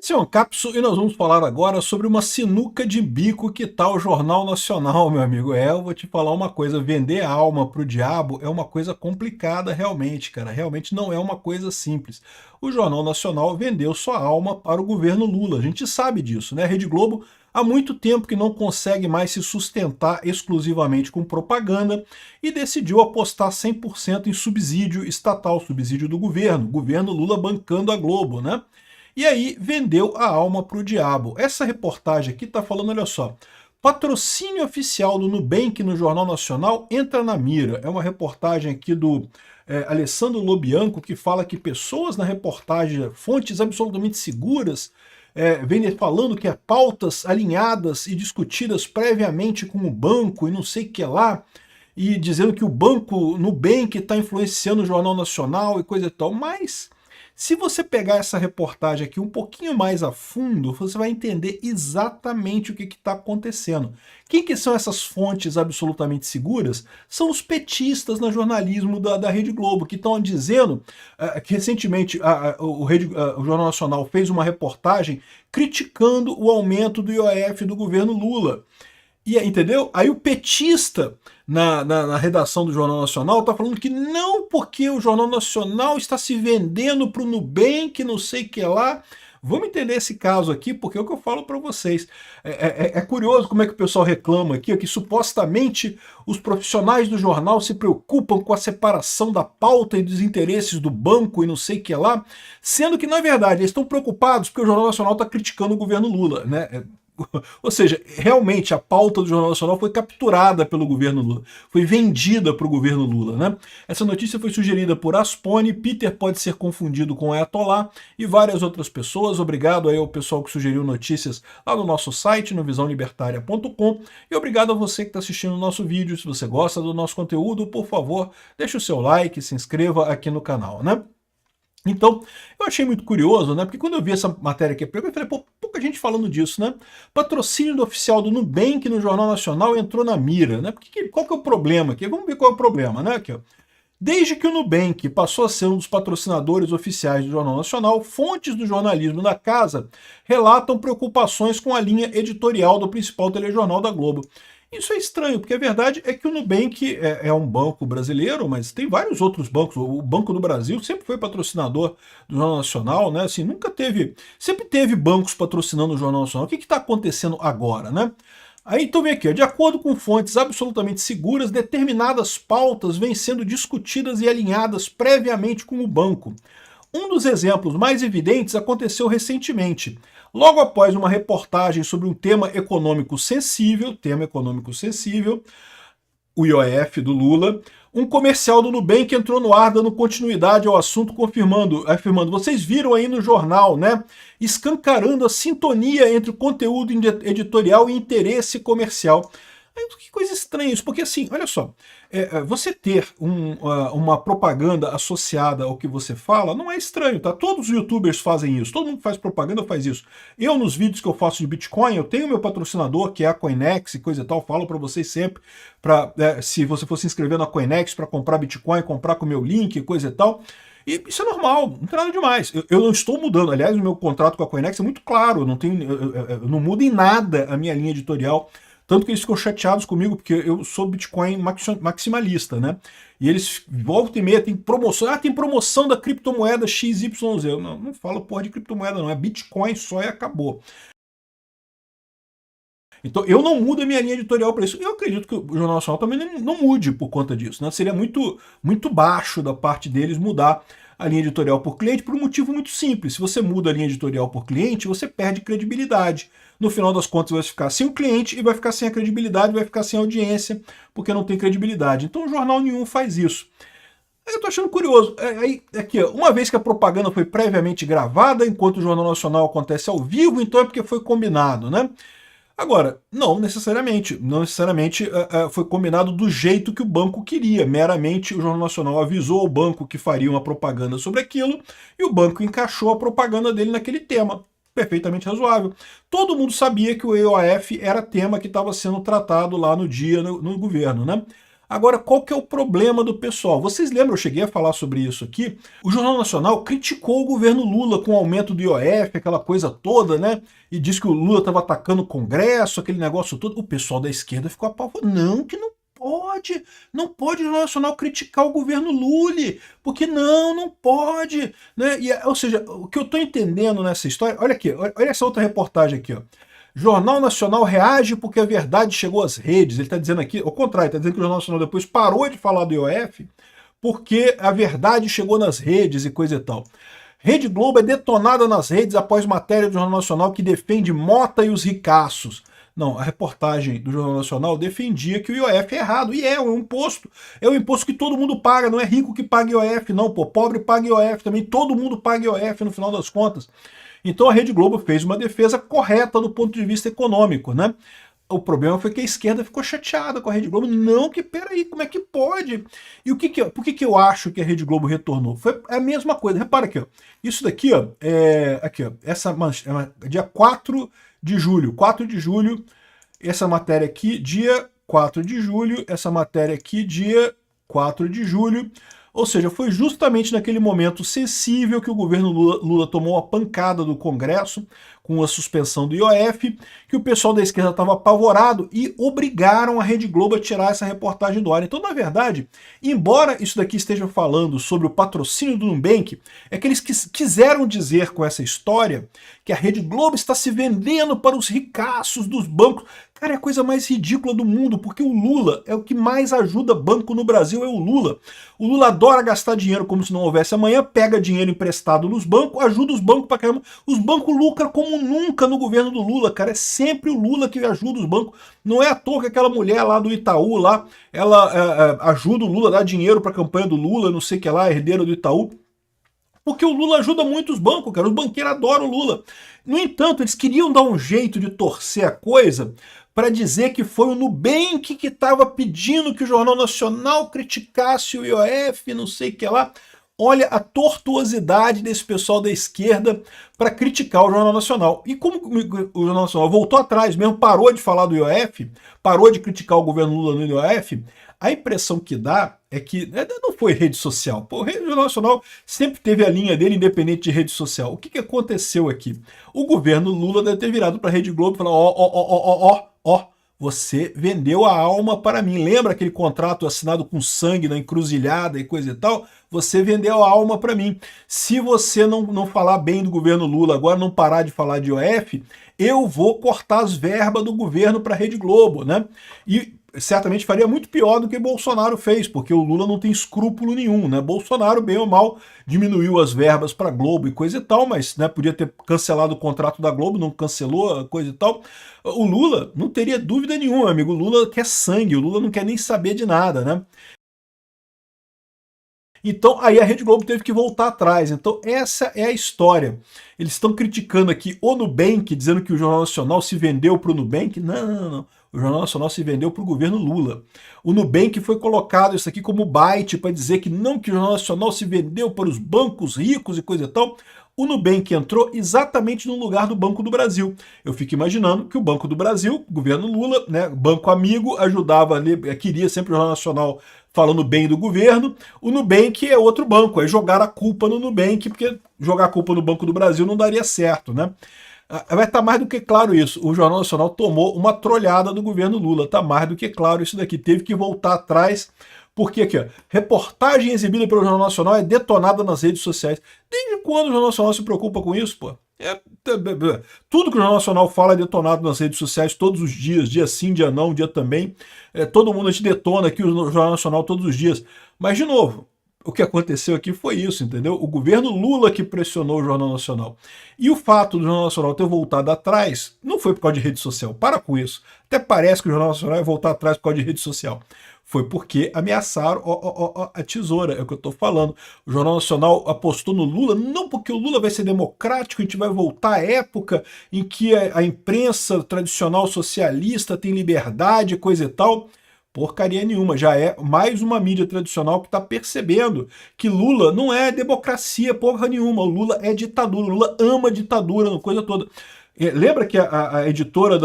Edson Capso e nós vamos falar agora sobre uma sinuca de bico que tá o Jornal Nacional, meu amigo. Eu vou te falar uma coisa, vender a alma pro diabo é uma coisa complicada realmente, cara. Realmente não é uma coisa simples. O Jornal Nacional vendeu sua alma para o governo Lula, a gente sabe disso, né? A Rede Globo há muito tempo que não consegue mais se sustentar exclusivamente com propaganda e decidiu apostar 100% em subsídio estatal, subsídio do governo Lula bancando a Globo, né? E aí vendeu a alma para o diabo. Essa reportagem aqui está falando, olha só, patrocínio oficial do Nubank no Jornal Nacional entra na mira. É uma reportagem aqui do Alessandro Lobianco, que fala que pessoas na reportagem, fontes absolutamente seguras, vem falando que é pautas alinhadas e discutidas previamente com o banco e não sei o que lá, e dizendo que o banco Nubank está influenciando o Jornal Nacional e coisa e tal, mas se você pegar essa reportagem aqui um pouquinho mais a fundo, você vai entender exatamente o que está acontecendo. Quem que são essas fontes absolutamente seguras? São os petistas no jornalismo da Rede Globo, que estão dizendo que recentemente o Jornal Nacional fez uma reportagem criticando o aumento do IOF do governo Lula. E, entendeu? Aí o petista na redação do Jornal Nacional está falando que não, porque o Jornal Nacional está se vendendo para o Nubank, não sei o que lá. Vamos entender esse caso aqui, porque é o que eu falo para vocês. É curioso como é que o pessoal reclama aqui, que supostamente os profissionais do jornal se preocupam com a separação da pauta e dos interesses do banco e não sei o que lá, sendo que, na verdade, eles estão preocupados porque o Jornal Nacional está criticando o governo Lula, né? Ou seja, realmente a pauta do Jornal Nacional foi capturada pelo governo Lula, foi vendida para o governo Lula, né? Essa notícia foi sugerida por Aspone, Peter pode ser confundido com Ayatollah e várias outras pessoas. Obrigado aí ao pessoal que sugeriu notícias lá no nosso site, no visãolibertaria.com, e obrigado a você que está assistindo o nosso vídeo. Se você gosta do nosso conteúdo, por favor, deixe o seu like, se inscreva aqui no canal, né? Então, eu achei muito curioso, né? Porque quando eu vi essa matéria aqui, eu falei, pô, pouca gente falando disso, né? Patrocínio oficial do Nubank no Jornal Nacional entrou na mira, né? Qual que é o problema aqui? Vamos ver qual é o problema, né? Aqui, ó. Desde que o Nubank passou a ser um dos patrocinadores oficiais do Jornal Nacional, fontes do jornalismo da casa relatam preocupações com a linha editorial do principal telejornal da Globo. Isso é estranho, porque a verdade é que o Nubank é um banco brasileiro, mas tem vários outros bancos. O Banco do Brasil sempre foi patrocinador do Jornal Nacional, né? Assim, sempre teve bancos patrocinando o Jornal Nacional. O que está acontecendo agora, né? Aí, então vem aqui, ó, de acordo com fontes absolutamente seguras, determinadas pautas vêm sendo discutidas e alinhadas previamente com o banco. Um dos exemplos mais evidentes aconteceu recentemente. Logo após uma reportagem sobre um tema econômico sensível, o IOF do Lula, um comercial do Nubank entrou no ar dando continuidade ao assunto, afirmando, vocês viram aí no jornal, né? Escancarando a sintonia entre o conteúdo editorial e interesse comercial. Que coisa estranha isso, porque assim, olha só, você ter uma propaganda associada ao que você fala não é estranho, tá? Todos os youtubers fazem isso, todo mundo que faz propaganda faz isso. Eu, nos vídeos que eu faço de Bitcoin, eu tenho meu patrocinador, que é a Coinex e coisa e tal, falo para vocês sempre, se você for se inscrever na Coinex para comprar Bitcoin, comprar com o meu link e coisa e tal. E isso é normal, não tem nada demais. Eu não estou mudando, aliás, o meu contrato com a Coinex é muito claro, eu não mudo em nada a minha linha editorial. Tanto que eles ficam chateados comigo, porque eu sou Bitcoin maximalista, né? E eles voltam e meia, tem promoção. Tem promoção da criptomoeda XYZ. Eu não falo porra de criptomoeda, não. É Bitcoin só e acabou. Então eu não mudo a minha linha editorial para isso. Eu acredito que o Jornal Nacional também não mude por conta disso, né? Seria muito baixo da parte deles mudar a linha editorial por cliente por um motivo muito simples. Se você muda a linha editorial por cliente, você perde credibilidade. No final das contas, vai ficar sem o cliente e vai ficar sem a credibilidade, vai ficar sem a audiência, porque não tem credibilidade. Então, jornal nenhum faz isso. Eu tô achando curioso. Aqui, uma vez que a propaganda foi previamente gravada, enquanto o Jornal Nacional acontece ao vivo, então é porque foi combinado, né? Agora, não necessariamente foi combinado do jeito que o banco queria. Meramente o Jornal Nacional avisou ao banco que faria uma propaganda sobre aquilo e o banco encaixou a propaganda dele naquele tema. Perfeitamente razoável. Todo mundo sabia que o EOF era tema que estava sendo tratado lá no dia no governo, né? Agora, qual que é o problema do pessoal? Vocês lembram, eu cheguei a falar sobre isso aqui, o Jornal Nacional criticou o governo Lula com o aumento do IOF, aquela coisa toda, né? E disse que o Lula estava atacando o Congresso, aquele negócio todo. O pessoal da esquerda ficou apavorado. Não, que não pode o Jornal Nacional criticar o governo Lula, porque não pode. Né? E, ou seja, o que eu estou entendendo nessa história, olha aqui, olha essa outra reportagem aqui, ó. Jornal Nacional reage porque a verdade chegou às redes. Ele está dizendo aqui, ao contrário, está dizendo que o Jornal Nacional depois parou de falar do IOF porque a verdade chegou nas redes e coisa e tal. Rede Globo é detonada nas redes após matéria do Jornal Nacional que defende Mota e os ricaços. Não, a reportagem do Jornal Nacional defendia que o IOF é errado, e é um imposto. É um imposto que todo mundo paga, não é rico que paga IOF, não, pô, pobre paga IOF também, todo mundo paga IOF no final das contas. Então a Rede Globo fez uma defesa correta do ponto de vista econômico, né? O problema foi que a esquerda ficou chateada com a Rede Globo. Não, que peraí, como é que pode? E por que eu acho que a Rede Globo retornou? Foi a mesma coisa. Repara aqui, ó. Isso daqui, ó, aqui, ó, essa dia 4 de julho. 4 de julho, essa matéria aqui, dia 4 de julho, essa matéria aqui, dia 4 de julho. Ou seja, foi justamente naquele momento sensível que o governo Lula tomou a pancada do Congresso com a suspensão do IOF, que o pessoal da esquerda estava apavorado e obrigaram a Rede Globo a tirar essa reportagem do ar. Então, na verdade, embora isso daqui esteja falando sobre o patrocínio do Nubank, é que eles quiseram dizer com essa história que a Rede Globo está se vendendo para os ricaços dos bancos. Cara, é a coisa mais ridícula do mundo, porque o Lula é o que mais ajuda banco no Brasil, é o Lula. O Lula adora gastar dinheiro como se não houvesse amanhã, pega dinheiro emprestado nos bancos, ajuda os bancos pra caramba. Os bancos lucram como nunca no governo do Lula, cara. É sempre o Lula que ajuda os bancos. Não é à toa que aquela mulher lá do Itaú, lá, ela ajuda o Lula, dá dinheiro pra campanha do Lula, não sei o que lá, herdeira do Itaú. Porque o Lula ajuda muito os bancos, cara. Os banqueiros adoram o Lula. No entanto, eles queriam dar um jeito de torcer a coisa para dizer que foi o Nubank que estava pedindo que o Jornal Nacional criticasse o IOF, não sei o que lá. Olha a tortuosidade desse pessoal da esquerda para criticar o Jornal Nacional. E como o Jornal Nacional voltou atrás mesmo, parou de falar do IOF, parou de criticar o governo Lula no IOF, a impressão que dá é que não foi rede social. Pô, o Jornal Nacional sempre teve a linha dele independente de rede social. O que aconteceu aqui? O governo Lula deve ter virado para a Rede Globo e falar: ó, você vendeu a alma para mim. Lembra aquele contrato assinado com sangue na encruzilhada e coisa e tal? Você vendeu a alma para mim. Se você não falar bem do governo Lula agora, não parar de falar de IOF, eu vou cortar as verbas do governo para a Rede Globo, né? E certamente faria muito pior do que Bolsonaro fez, porque o Lula não tem escrúpulo nenhum, né? Bolsonaro, bem ou mal, diminuiu as verbas para Globo e coisa e tal, mas né, podia ter cancelado o contrato da Globo, não cancelou a coisa e tal. O Lula não teria dúvida nenhuma, amigo. O Lula quer sangue, o Lula não quer nem saber de nada, né? Então, aí a Rede Globo teve que voltar atrás. Então, essa é a história. Eles estão criticando aqui o Nubank, dizendo que o Jornal Nacional se vendeu para o Nubank. Não. O Jornal Nacional se vendeu para o governo Lula. O Nubank foi colocado isso aqui como bait para dizer que não, que o Jornal Nacional se vendeu para os bancos ricos e coisa e tal. O Nubank entrou exatamente no lugar do Banco do Brasil. Eu fico imaginando que o Banco do Brasil, o governo Lula, né, banco amigo, ajudava ali, queria sempre o Jornal Nacional falando bem do governo. O Nubank é outro banco, aí jogaram a culpa no Nubank, porque jogar a culpa no Banco do Brasil não daria certo, né? Vai estar mais do que claro isso. O Jornal Nacional tomou uma trolhada do governo Lula. Está mais do que claro isso daqui. Teve que voltar atrás, porque aqui, ó, reportagem exibida pelo Jornal Nacional é detonada nas redes sociais. Desde quando o Jornal Nacional se preocupa com isso, pô? Tudo que o Jornal Nacional fala é detonado nas redes sociais todos os dias, dia sim, dia não, dia também. Todo mundo a gente detona aqui o Jornal Nacional todos os dias. Mas, de novo, o que aconteceu aqui foi isso, entendeu? O governo Lula que pressionou o Jornal Nacional. E o fato do Jornal Nacional ter voltado atrás não foi por causa de rede social. Para com isso. Até parece que o Jornal Nacional vai voltar atrás por causa de rede social. Foi porque ameaçaram a tesoura, é o que eu estou falando. O Jornal Nacional apostou no Lula, não porque o Lula vai ser democrático, a gente vai voltar à época em que a imprensa tradicional socialista tem liberdade, coisa e tal. Porcaria nenhuma, já é mais uma mídia tradicional que está percebendo que Lula não é democracia porra nenhuma, o Lula é ditadura, o Lula ama ditadura, coisa toda. Lembra que a editora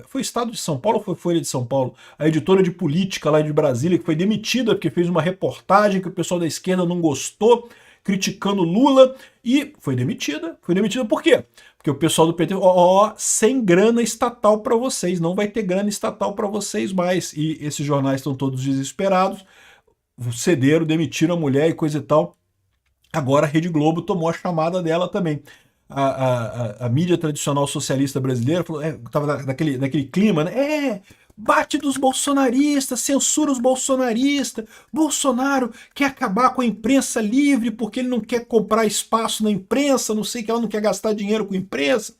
foi Estado de São Paulo ou foi Folha de São Paulo? A editora de política lá de Brasília, que foi demitida porque fez uma reportagem que o pessoal da esquerda não gostou, criticando Lula, e foi demitida. Foi demitida por quê? Porque o pessoal do PT, sem grana estatal para vocês, não vai ter grana estatal para vocês mais. E esses jornais estão todos desesperados, cederam, demitiram a mulher e coisa e tal. Agora a Rede Globo tomou a chamada dela também. A mídia tradicional socialista brasileira estava naquele clima, né? Bate dos bolsonaristas, censura os bolsonaristas, Bolsonaro quer acabar com a imprensa livre porque ele não quer comprar espaço na imprensa, não sei que ela não quer gastar dinheiro com a imprensa.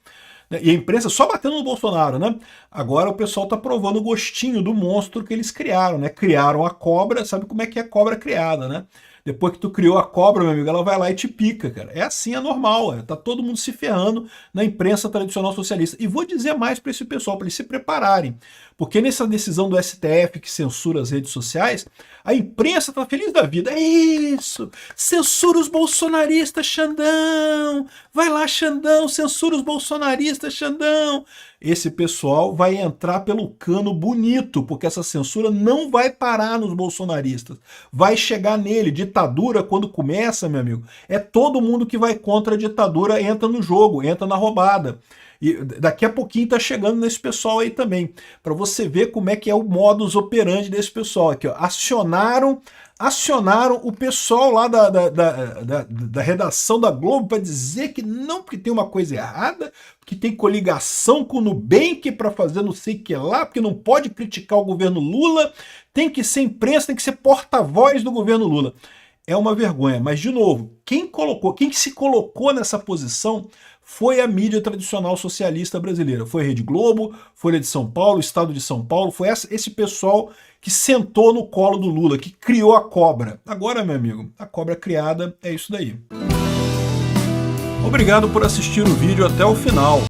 E a imprensa só batendo no Bolsonaro, né? Agora o pessoal tá provando o gostinho do monstro que eles criaram, né? Criaram a cobra, sabe como é que é a cobra criada, né? Depois que tu criou a cobra, meu amigo, ela vai lá e te pica, cara. É assim, é normal. Tá todo mundo se ferrando na imprensa tradicional socialista. E vou dizer mais para esse pessoal, para eles se prepararem. Porque nessa decisão do STF que censura as redes sociais, a imprensa tá feliz da vida. É isso! Censura os bolsonaristas, Xandão! Vai lá, Xandão! Censura os bolsonaristas, Xandão! Esse pessoal vai entrar pelo cano bonito, porque essa censura não vai parar nos bolsonaristas. Vai chegar nele. Ditadura, quando começa, meu amigo, é todo mundo que vai contra a ditadura entra no jogo, entra na roubada. E daqui a pouquinho tá chegando nesse pessoal aí também, para você ver como é que é o modus operandi desse pessoal aqui, ó. Acionaram o pessoal lá da redação da Globo para dizer que não, porque tem uma coisa errada, que tem coligação com o Nubank para fazer não sei o que lá, porque não pode criticar o governo Lula, tem que ser imprensa, tem que ser porta-voz do governo Lula. É uma vergonha, mas de novo, quem se colocou nessa posição foi a mídia tradicional socialista brasileira. Foi a Rede Globo, Folha de São Paulo, Estado de São Paulo, foi esse pessoal que sentou no colo do Lula, que criou a cobra. Agora, meu amigo, a cobra criada é isso daí. Obrigado por assistir o vídeo até o final.